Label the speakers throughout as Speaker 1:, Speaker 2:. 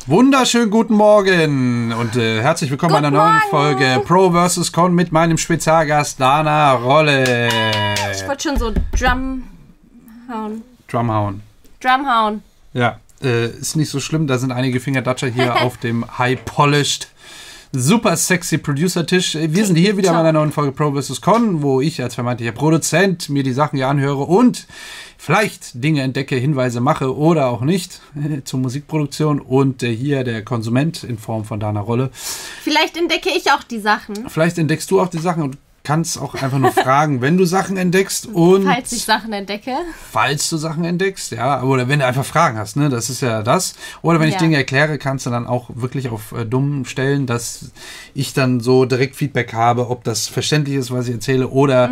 Speaker 1: Wunderschönen guten Morgen und herzlich willkommen bei einer neuen Folge Pro vs. Con mit meinem Spezialgast Dana Rolle.
Speaker 2: Ich wollte schon so Drumhauen.
Speaker 1: Ja, ist nicht so schlimm, da sind einige Fingerdatscher hier auf dem High-Polished, super sexy Producer-Tisch. Wir sind hier wieder bei einer neuen Folge Pro vs. Con, wo ich als vermeintlicher Produzent mir die Sachen hier anhöre und vielleicht Dinge entdecke, Hinweise mache oder auch nicht zur Musikproduktion und hier der Konsument in Form von Dana Rolle.
Speaker 2: Vielleicht entdecke ich auch die Sachen.
Speaker 1: Vielleicht entdeckst du auch die Sachen und kannst auch einfach nur fragen, wenn du Sachen entdeckst und...
Speaker 2: Falls ich Sachen entdecke.
Speaker 1: Falls du Sachen entdeckst, ja. Oder wenn du einfach Fragen hast, ne, das ist ja das. Oder wenn ich Dinge erkläre, kannst du dann auch wirklich auf dumm stellen, dass ich dann so direkt Feedback habe, ob das verständlich ist, was ich erzähle oder...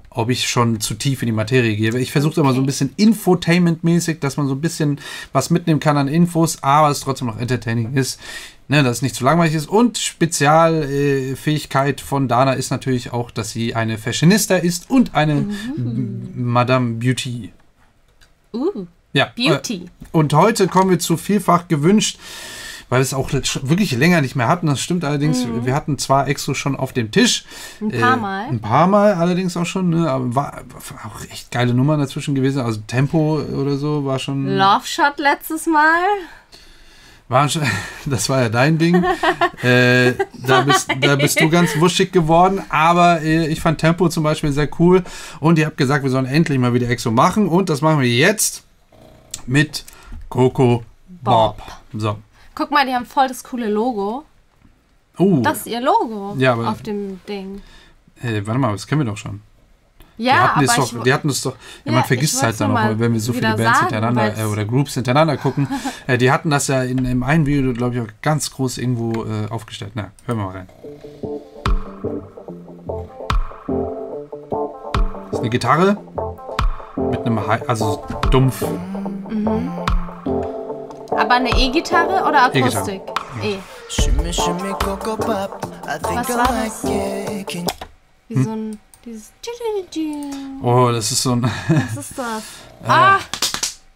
Speaker 1: ob ich schon zu tief in die Materie gehe. Ich versuche immer so ein bisschen Infotainment-mäßig, dass man so ein bisschen was mitnehmen kann an Infos, aber es trotzdem noch entertaining ist, ne, dass es nicht zu langweilig ist. Und Spezialfähigkeit von Dana ist natürlich auch, dass sie eine Fashionista ist und eine Madame Beauty. Ja,
Speaker 2: Beauty.
Speaker 1: Und heute kommen wir zu vielfach gewünscht, weil wir es auch wirklich länger nicht mehr hatten. Das stimmt allerdings. Wir hatten zwar Exo schon auf dem Tisch.
Speaker 2: Ein paar Mal
Speaker 1: allerdings auch schon. Ne? Aber war auch echt geile Nummern dazwischen gewesen. Also Tempo oder so war schon...
Speaker 2: Love Shot letztes Mal.
Speaker 1: Das war ja dein Ding. Da bist du ganz wuschig geworden. Aber ich fand Tempo zum Beispiel sehr cool. Und ihr habt gesagt, wir sollen endlich mal wieder Exo machen. Und das machen wir jetzt mit Coco Bob. So.
Speaker 2: Guck mal, die haben voll das coole Logo.
Speaker 1: Oh.
Speaker 2: Das ist ihr Logo
Speaker 1: auf
Speaker 2: dem Ding.
Speaker 1: Warte mal, das kennen wir doch schon.
Speaker 2: Ja,
Speaker 1: die hatten es doch. Ja, man vergisst es halt dann noch, wenn wir so viele Bands hintereinander oder Groups hintereinander gucken. Die hatten das ja in einem Video, glaube ich, auch ganz groß irgendwo aufgestellt. Na, hören wir mal rein. Das ist eine Gitarre mit einem also dumpf.
Speaker 2: Aber eine E-Gitarre oder Akustik? E. Was war das? Wie so ein... Dieses...
Speaker 1: Oh, das ist so ein...
Speaker 2: Was ist das?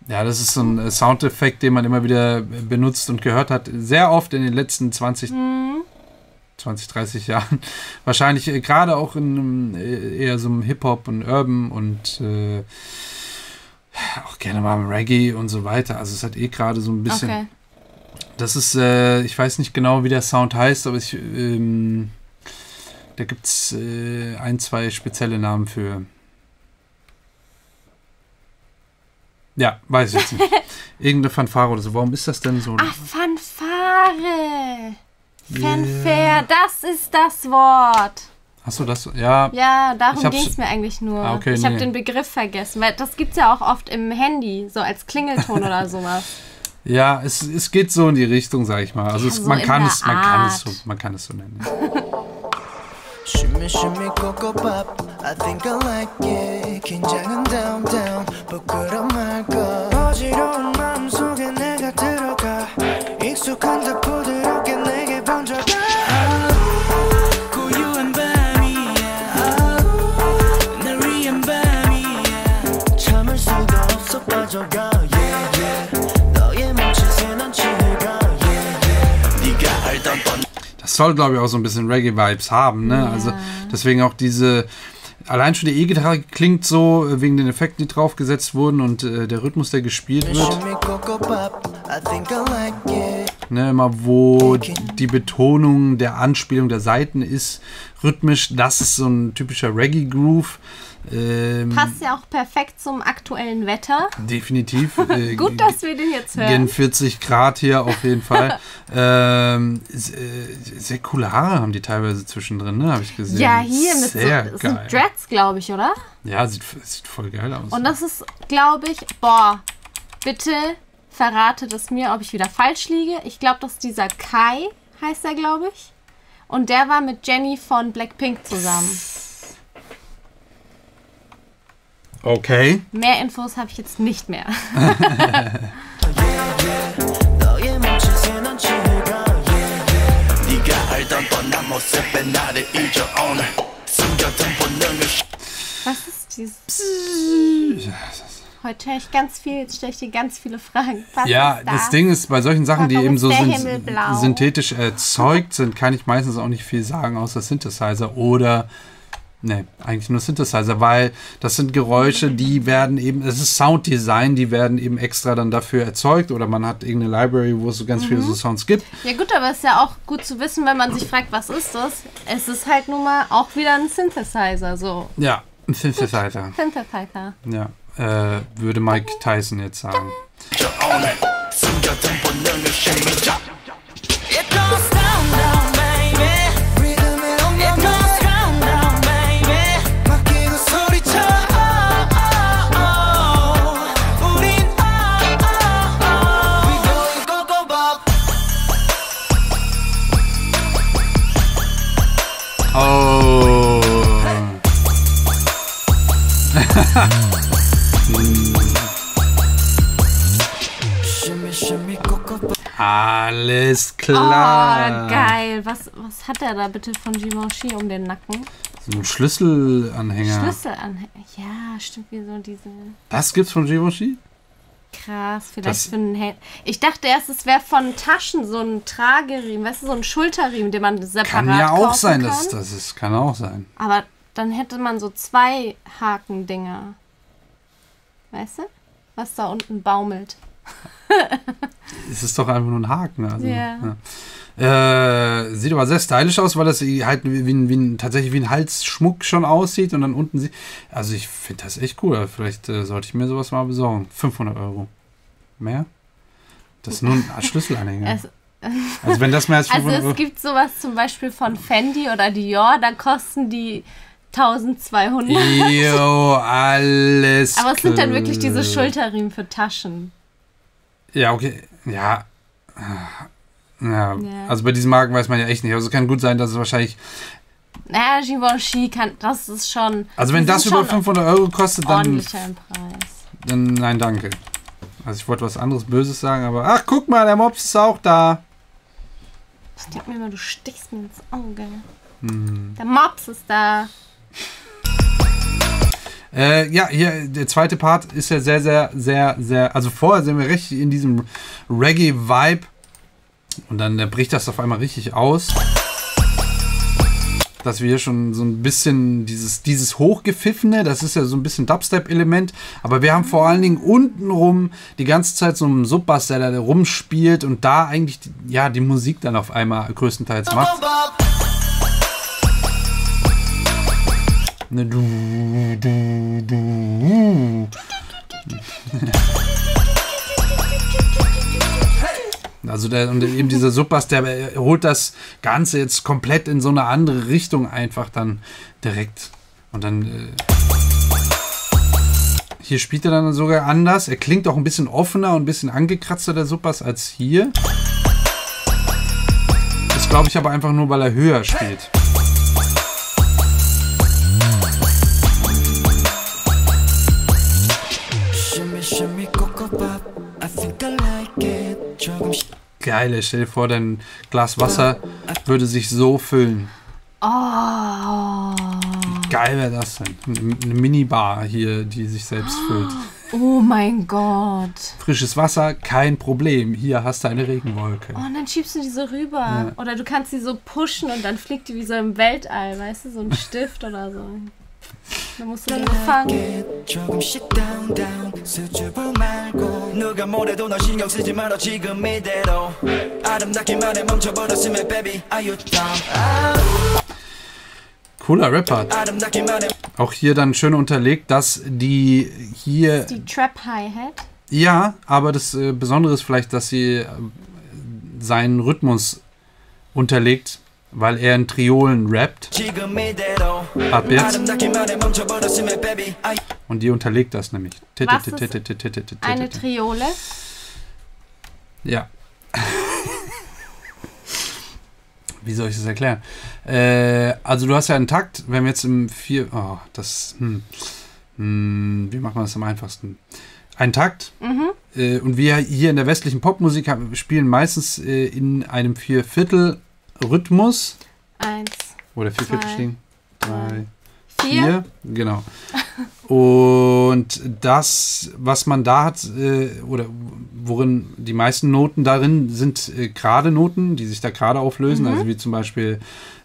Speaker 1: Ja, das ist so ein Soundeffekt, den man immer wieder benutzt und gehört hat. Sehr oft in den letzten 20, 30 Jahren. Wahrscheinlich gerade auch in eher so einem Hip-Hop und Urban und... auch gerne mal im Reggae und so weiter. Also es hat gerade so ein bisschen... Okay. Das ist, ich weiß nicht genau, wie der Sound heißt, aber da gibt es ein, zwei spezielle Namen für. Ja, weiß ich jetzt nicht. Irgendeine Fanfare oder so. Warum ist das denn so?
Speaker 2: Ach, Fanfare! Fanfare, das ist das Wort.
Speaker 1: Achso, das, ja.
Speaker 2: Ja, darum ging es mir eigentlich nur.
Speaker 1: Okay,
Speaker 2: ich habe den Begriff vergessen, weil das gibt es ja auch oft im Handy, so als Klingelton oder sowas.
Speaker 1: Ja, es geht so in die Richtung, sag ich mal. Also
Speaker 2: ja, so
Speaker 1: man kann es so nennen.
Speaker 3: Shimmy shimmy coco pop I think I like it 긴장은 down down 부끄러운 말고 어지러운 마음속에 내가 들어가 익숙한 듯 부드럽게 내게 번져가 고요한 밤이야 날 위한 밤이야 참을 수가 없어 빠져가 yeah yeah 너의 멈칫새 난 치가 yeah yeah 네가 알던 뻔
Speaker 1: Das soll, glaube ich, auch so ein bisschen Reggae-Vibes haben, ne? Ja. Also deswegen auch allein schon die E-Gitarre klingt so, wegen den Effekten, die draufgesetzt wurden und der Rhythmus, der gespielt wird. Ne, immer wo die Betonung der Anspielung der Saiten ist, rhythmisch, das ist so ein typischer Reggae-Groove.
Speaker 2: Passt ja auch perfekt zum aktuellen Wetter.
Speaker 1: Definitiv.
Speaker 2: Gut, dass wir den jetzt hören.
Speaker 1: Gegen 40 Grad hier auf jeden Fall. Sehr coole Haare haben die teilweise zwischendrin, ne? Habe ich gesehen.
Speaker 2: Ja, hier mit
Speaker 1: sehr
Speaker 2: so
Speaker 1: geil.
Speaker 2: sind Dreads, glaube ich, oder?
Speaker 1: Ja, sieht voll geil aus.
Speaker 2: Und das ist, glaube ich, bitte verratet es mir, ob ich wieder falsch liege. Ich glaube, das ist dieser Kai, heißt er, glaube ich. Und der war mit Jennie von Blackpink zusammen.
Speaker 1: Okay.
Speaker 2: Mehr Infos habe ich jetzt nicht mehr. Was ist dieses? heute höre ich ganz viel, jetzt stelle ich dir ganz viele Fragen. Was
Speaker 1: Ja,
Speaker 2: ist
Speaker 1: das Ding ist, bei solchen Sachen, die
Speaker 2: Warum
Speaker 1: eben
Speaker 2: ist
Speaker 1: so
Speaker 2: der
Speaker 1: sind,
Speaker 2: Himmel blau?
Speaker 1: synthetisch erzeugt sind, kann ich meistens auch nicht viel sagen, außer Synthesizer oder, ne, eigentlich nur Synthesizer, weil das sind Geräusche, die werden eben, es ist Sounddesign, die werden eben extra dann dafür erzeugt oder man hat irgendeine Library, wo es so ganz viele so Sounds gibt.
Speaker 2: Ja gut, aber es ist ja auch gut zu wissen, wenn man sich fragt, was ist das? Es ist halt nun mal auch wieder ein Synthesizer, so.
Speaker 1: Ja, ein Synthesizer.
Speaker 2: Synthesizer.
Speaker 1: Ja, würde Mike Tyson jetzt sagen.
Speaker 3: It goes down, down, baby. Rhythm에 It goes down, down, baby. 바뀌는 소리쳐. 우린 We going go go bop.
Speaker 1: Oh.
Speaker 3: Shimmy shimmy coco bop.
Speaker 1: Alles
Speaker 2: Oh,
Speaker 1: klar.
Speaker 2: geil. Was hat er da bitte von Givenchy um den Nacken?
Speaker 1: So ein Schlüsselanhänger.
Speaker 2: Schlüsselanhänger. Ja, stimmt, wie so diese...
Speaker 1: Das gibt's von Givenchy?
Speaker 2: Krass, vielleicht
Speaker 1: Das-
Speaker 2: für einen Hand. Ich dachte erst, es wäre von Taschen so ein Trageriemen, weißt du, so ein Schulterriemen, den man separat
Speaker 1: Kann ja auch
Speaker 2: kaufen
Speaker 1: sein,
Speaker 2: kann.
Speaker 1: dass das ist. Kann auch sein.
Speaker 2: Aber dann hätte man so 2 Hakendinger. Weißt du? Was da unten baumelt.
Speaker 1: Es ist doch einfach nur ein Haken. Also,
Speaker 2: Ja.
Speaker 1: ja. Sieht aber sehr stylisch aus, weil das halt tatsächlich wie ein Halsschmuck schon aussieht und dann unten sieht. Also ich finde das echt cool. Vielleicht sollte ich mir sowas mal besorgen. 500 €. Mehr? Das ist nur ein Schlüsselanhänger. Also wenn das mehr als 500
Speaker 2: Also
Speaker 1: Euro.
Speaker 2: es gibt sowas zum Beispiel von Fendi oder Dior, da kosten die 1200.
Speaker 1: Jo, alles
Speaker 2: Aber es sind dann
Speaker 1: klar.
Speaker 2: wirklich diese Schulterriemen für Taschen.
Speaker 1: Ja, okay. Ja. Ja.
Speaker 2: Ja.
Speaker 1: Also bei diesen Marken weiß man ja echt nicht. Also es kann gut sein, dass es wahrscheinlich.
Speaker 2: Naja, Givenchy das ist schon...
Speaker 1: Also wenn
Speaker 2: die
Speaker 1: das
Speaker 2: sind
Speaker 1: über
Speaker 2: schon
Speaker 1: 500 € kostet, dann.
Speaker 2: ordentlicher im Preis.
Speaker 1: Dann nein, danke. Also ich wollte was anderes Böses sagen, aber ach, guck mal, der Mops ist auch da.
Speaker 2: Ich denke mir immer, du stichst mir ins Auge. Der Mops ist da.
Speaker 1: Ja, hier, der zweite Part ist ja sehr, sehr, sehr, sehr. Also vorher sind wir richtig in diesem Reggae-Vibe. Und dann bricht das auf einmal richtig aus. Dass wir hier schon so ein bisschen dieses Hochgepfiffene, das ist ja so ein bisschen Dubstep-Element. Aber wir haben vor allen Dingen untenrum die ganze Zeit so einen Subbass, der da rumspielt und da eigentlich die Musik dann auf einmal größtenteils macht. Ne, Also und eben dieser Subbass, der holt das Ganze jetzt komplett in so eine andere Richtung einfach dann direkt. Und dann hier spielt er dann sogar anders. Er klingt auch ein bisschen offener und ein bisschen angekratzter, der Subbass, als hier. Das glaube ich aber einfach nur, weil er höher spielt.
Speaker 3: Shimmy shimmy coco bop. I think I like it. 조금씩
Speaker 1: Geil, stell dir vor, dein Glas Wasser würde sich so füllen.
Speaker 2: Oh.
Speaker 1: Geil wäre das denn. Eine Minibar hier, die sich selbst füllt.
Speaker 2: Oh mein Gott.
Speaker 1: Frisches Wasser, kein Problem. Hier hast du eine Regenwolke.
Speaker 2: Oh, und dann schiebst du die so rüber.
Speaker 1: Ja.
Speaker 2: Oder du kannst sie so pushen und dann fliegt die wie so im Weltall, weißt du, so ein Stift oder so. Dann musst du den fangen.
Speaker 3: 조금씩 down down 수줍어 말고 누가 뭐래도 너 신경 쓰지 마라 지금 이대로 아름답기만 해 멈춰버렸으면 baby are you down
Speaker 1: Cooler Rapper.
Speaker 3: 아름답기만 해
Speaker 1: Auch hier dann schön unterlegt, dass die hier.
Speaker 2: Die Trap Hi-Hat.
Speaker 1: Ja, aber das Besondere ist vielleicht, dass sie seinen Rhythmus unterlegt, weil er in Triolen rappt.
Speaker 3: 지금 이대로
Speaker 1: Ab jetzt.
Speaker 3: 아름답기만 해 멈춰버렸으면 baby are you
Speaker 1: Und die unterlegt das nämlich.
Speaker 2: Was ist eine Triole?
Speaker 1: Ja. Wie soll ich das erklären? Also du hast ja einen Takt, wenn wir jetzt im 4... Oh, das... wie macht man das am einfachsten? Ein Takt. Und wir hier in der westlichen Popmusik spielen meistens in einem 4/4 Rhythmus.
Speaker 2: 1,
Speaker 1: Oder 4/4
Speaker 2: Zwei,
Speaker 1: stehen. 3,
Speaker 2: 4.
Speaker 1: 4. Genau. Und das, was man da hat, oder worin die meisten Noten darin sind, gerade Noten, die sich da gerade auflösen, also wie zum Beispiel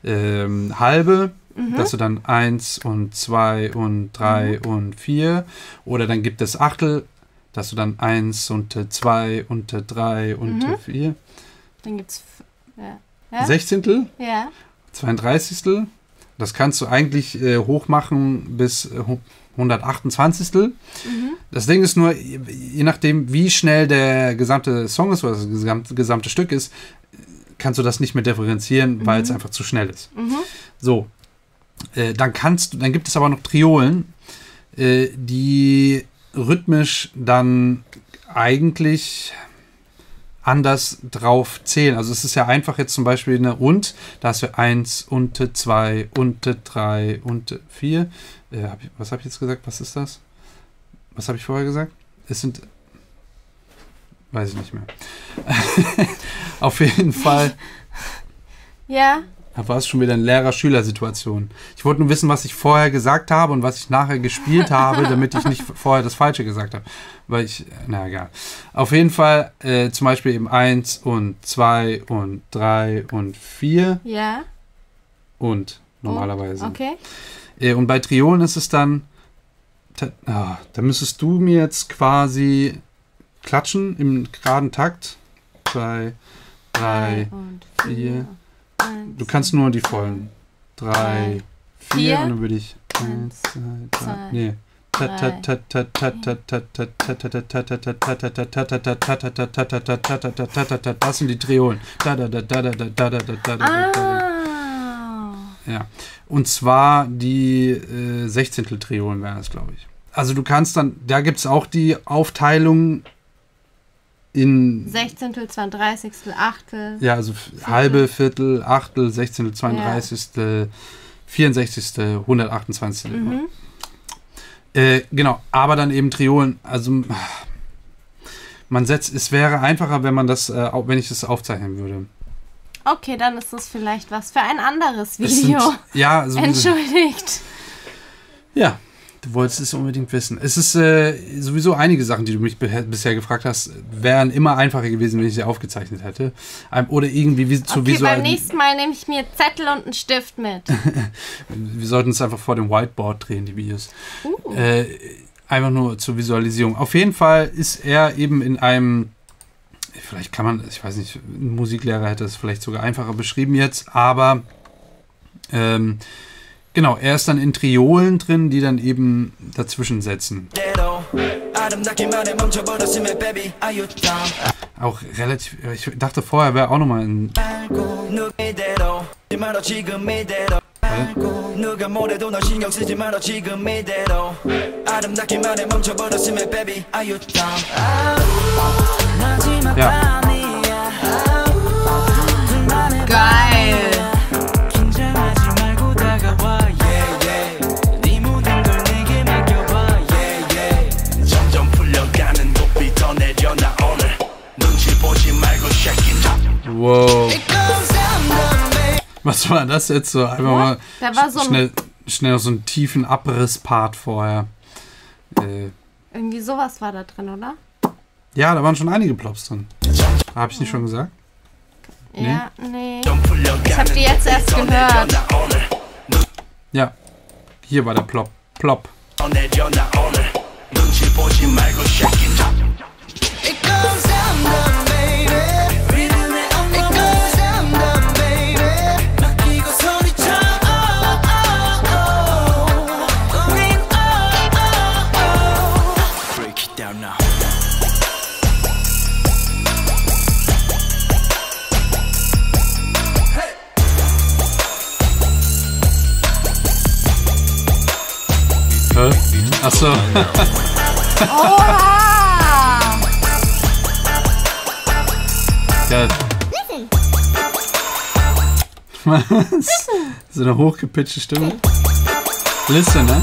Speaker 1: halbe, dass du dann 1 und 2 und 3 und 4, oder dann gibt es Achtel, dass du dann 1 und 2 und 3 und 4.
Speaker 2: Dann gibt es
Speaker 1: Sechzehntel,
Speaker 2: Ja.
Speaker 1: 32. Das kannst du eigentlich hochmachen bis 128. Das Ding ist nur, je nachdem, wie schnell der gesamte Song ist oder das gesamte Stück ist, kannst du das nicht mehr differenzieren, weil es einfach zu schnell ist. So, dann gibt es aber noch Triolen, die rhythmisch dann eigentlich anders drauf zählen. Also es ist ja einfach jetzt zum Beispiel eine und, da hast du 1 und 2 und 3 und 4. Was habe ich jetzt gesagt? Was ist das? Was habe ich vorher gesagt? Es sind... Weiß ich nicht mehr. Auf jeden Fall...
Speaker 2: Ja.
Speaker 1: Da war es schon wieder eine Lehrer-Schüler-Situation. Ich wollte nur wissen, was ich vorher gesagt habe und was ich nachher gespielt habe, damit ich nicht vorher das Falsche gesagt habe. Weil ich, na egal. Auf jeden Fall zum Beispiel eben 1 und 2 und 3 und 4
Speaker 2: Ja.
Speaker 1: und normalerweise.
Speaker 2: Okay.
Speaker 1: Und bei Triolen ist es dann, da müsstest du mir jetzt quasi klatschen im geraden Takt. 2, 3,
Speaker 2: und
Speaker 1: 4.
Speaker 2: 1,
Speaker 1: Du kannst nur die vollen. 3, 4
Speaker 2: 4,
Speaker 1: und dann würde ich 1, 2, 3. Nee. Das sind die Triolen. Ja. Und zwar die Sechzehntel-Triolen wären es, glaube ich. Also du kannst dann, da gibt es auch die Aufteilung in...
Speaker 2: Sechzehntel, 32, Achtel.
Speaker 1: Ja, also halbe, Viertel, Achtel, Sechzehntel, 32, 64, 128. Genau, aber dann eben Triolen. Also es wäre einfacher, wenn man das, wenn ich das aufzeichnen würde.
Speaker 2: Okay, dann ist das vielleicht was für ein anderes Video.
Speaker 1: Ja, sowieso.
Speaker 2: Entschuldigt.
Speaker 1: Ja, du wolltest es unbedingt wissen. Es ist sowieso einige Sachen, die du mich bisher gefragt hast, wären immer einfacher gewesen, wenn ich sie aufgezeichnet hätte. Oder irgendwie zu
Speaker 2: Okay,
Speaker 1: visuell.
Speaker 2: beim nächsten Mal nehme ich mir Zettel und einen Stift mit.
Speaker 1: Wir sollten es einfach vor dem Whiteboard drehen, die Videos. Einfach nur zur Visualisierung. Auf jeden Fall ist er eben in einem, vielleicht kann man, ich weiß nicht, ein Musiklehrer hätte es vielleicht sogar einfacher beschrieben jetzt, aber genau, er ist dann in Triolen drin, die dann eben dazwischen setzen. Auch relativ, ich dachte vorher wäre auch nochmal ein... Ja.
Speaker 2: Geil.
Speaker 1: Wow. Was war das jetzt so? Einfach mal
Speaker 2: Da war so
Speaker 1: schnell noch so einen tiefen Abrisspart vorher.
Speaker 2: irgendwie sowas war da drin, oder?
Speaker 1: Ja, da waren schon einige Plops drin. Habe ich nicht schon gesagt?
Speaker 2: Ja, nee. Ich habe die jetzt erst gehört.
Speaker 1: Ja. Hier war der Plop. Plop. Achso.
Speaker 2: Oha!
Speaker 1: Geil. So eine hochgepitchte Stimme. Listen, ne?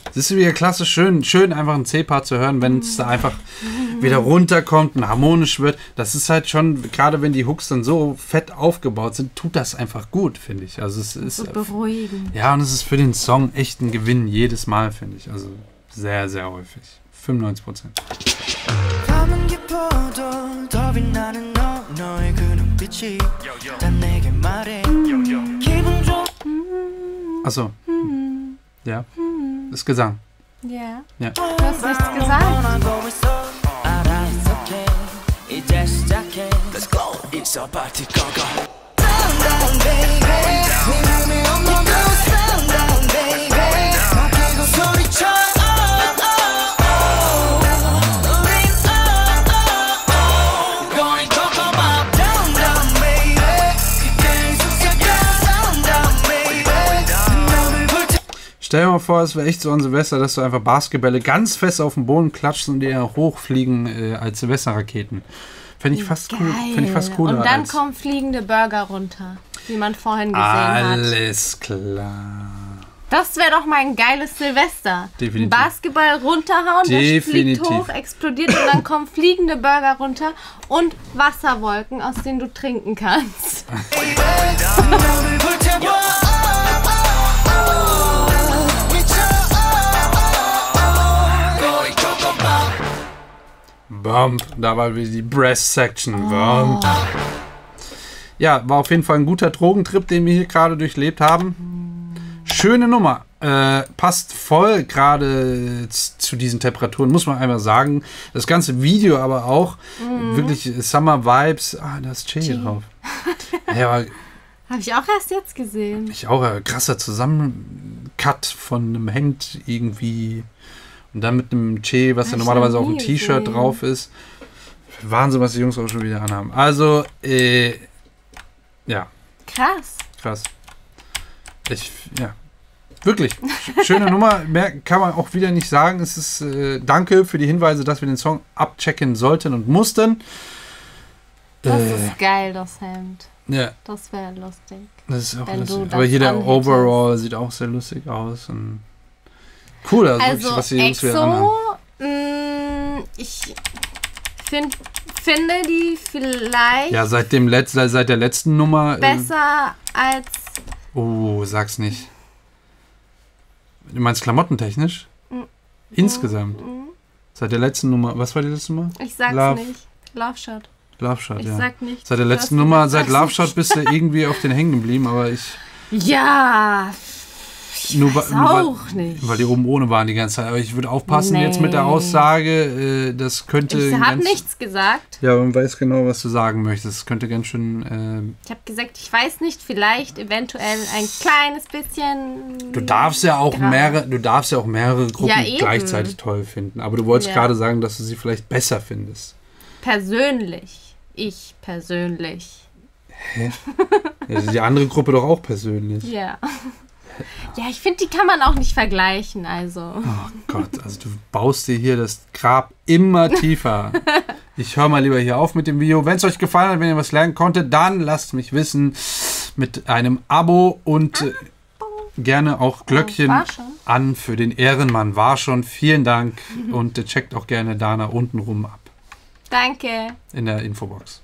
Speaker 1: Das ist wieder klasse, schön einfach ein C-Part zu hören, wenn es da einfach wieder runterkommt und harmonisch wird. Das ist halt schon, gerade wenn die Hooks dann so fett aufgebaut sind, tut das einfach gut, finde ich. Also es ist
Speaker 2: So beruhigend.
Speaker 1: ja, und es ist für den Song echt ein Gewinn jedes Mal, finde ich. Also sehr, sehr häufig. 95%.
Speaker 3: 밤은 깊어도 더 빛나는 너의 그 눈빛이 다 내게 말해 기분 좋
Speaker 1: Achso. Ja. Ist Gesang.
Speaker 2: Ja.
Speaker 1: Ja.
Speaker 2: Du hast nichts gesagt.
Speaker 3: 떠나고 있어 알아 it's okay 이제 시작해 Let's go It's a party go go Down down baby 네 맘에 없는 Down down baby 맡기고 소리쳐
Speaker 1: Stell dir mal vor, es wäre echt so an Silvester, dass du einfach Basketbälle ganz fest auf den Boden klatschst und die ja hochfliegen als Silvesterraketen. Fände ich fast cool. Fände ich fast cooler.
Speaker 2: Und dann
Speaker 1: als
Speaker 2: kommen fliegende Burger runter, wie man vorhin gesehen hat.
Speaker 1: alles klar.
Speaker 2: Das wäre doch mal ein geiles Silvester.
Speaker 1: Definitiv.
Speaker 2: Ein Basketball runterhauen, der fliegt
Speaker 1: Definitiv.
Speaker 2: hoch, explodiert und dann kommen fliegende Burger runter und Wasserwolken, aus denen du trinken kannst.
Speaker 1: Bump, da war wieder die Breast-Section. Bump. Ja, war auf jeden Fall ein guter Drogentrip, den wir hier gerade durchlebt haben. Schöne Nummer. Passt voll gerade zu diesen Temperaturen, muss man einmal sagen. Das ganze Video aber auch. Wirklich Summer Vibes. Ah, da ist Che drauf. Ja, aber
Speaker 2: Habe ich auch erst jetzt gesehen.
Speaker 1: ich auch krasser Zusammencut von einem Hemd irgendwie. Und dann mit einem Che, was ja
Speaker 2: Hab ich
Speaker 1: normalerweise
Speaker 2: noch
Speaker 1: auf dem
Speaker 2: nie
Speaker 1: T-Shirt
Speaker 2: gesehen.
Speaker 1: drauf ist. Wahnsinn, was die Jungs auch schon wieder anhaben. Also, ja,
Speaker 2: Krass.
Speaker 1: krass. Ja, wirklich. Schöne Nummer. Mehr kann man auch wieder nicht sagen. Es ist, danke für die Hinweise, dass wir den Song abchecken sollten und mussten.
Speaker 2: Das ist geil, das Hemd.
Speaker 1: Ja,
Speaker 2: Das wäre lustig.
Speaker 1: das ist auch
Speaker 2: Wenn du
Speaker 1: lustig.
Speaker 2: das
Speaker 1: Aber hier der
Speaker 2: anhättest.
Speaker 1: Overall sieht auch sehr lustig aus. Und cool, also, wirklich,
Speaker 2: Also
Speaker 1: was die Jungs wieder anhaben.
Speaker 2: EXO, ich finde die vielleicht
Speaker 1: Ja, seit der letzten Nummer.
Speaker 2: besser als...
Speaker 1: Oh, sag's nicht. Du meinst klamottentechnisch? Insgesamt. Seit der letzten Nummer. Was war die letzte Nummer?
Speaker 2: Ich sag's
Speaker 1: Love.
Speaker 2: nicht. Love Shot.
Speaker 1: Love Shot,
Speaker 2: Ich
Speaker 1: ja.
Speaker 2: sag nicht.
Speaker 1: Seit der
Speaker 2: Du
Speaker 1: letzten
Speaker 2: hast
Speaker 1: Nummer,
Speaker 2: gesagt,
Speaker 1: seit
Speaker 2: sag's
Speaker 1: Love Shot
Speaker 2: nicht.
Speaker 1: bist du irgendwie auf den hängen geblieben, aber
Speaker 2: Ja, ich weiß auch nicht.
Speaker 1: weil die oben ohne waren die ganze Zeit. Aber ich würde aufpassen
Speaker 2: Nee.
Speaker 1: jetzt mit der Aussage, das könnte.
Speaker 2: Ich habe nichts gesagt.
Speaker 1: Ja, man weiß genau, was du sagen möchtest. Das könnte ganz schön.
Speaker 2: Ich habe gesagt, ich weiß nicht, vielleicht, eventuell ein kleines bisschen...
Speaker 1: Du darfst ja auch
Speaker 2: Gerade.
Speaker 1: mehrere Gruppen
Speaker 2: Ja, eben.
Speaker 1: gleichzeitig toll finden. Aber du wolltest
Speaker 2: Ja.
Speaker 1: gerade sagen, dass du sie vielleicht besser findest.
Speaker 2: Persönlich. Ich persönlich.
Speaker 1: Ja, die andere Gruppe doch auch persönlich.
Speaker 2: Ja. Ja, ich finde, die kann man auch nicht vergleichen, also.
Speaker 1: Oh Gott, also du baust dir hier das Grab immer tiefer. Ich höre mal lieber hier auf mit dem Video. Wenn es euch gefallen hat, wenn ihr was lernen konntet, dann lasst mich wissen mit einem Abo und gerne auch Glöckchen
Speaker 2: War schon.
Speaker 1: an für den Ehrenmann. War schon. Vielen Dank und checkt auch gerne Dana untenrum ab
Speaker 2: Danke.
Speaker 1: in der Infobox.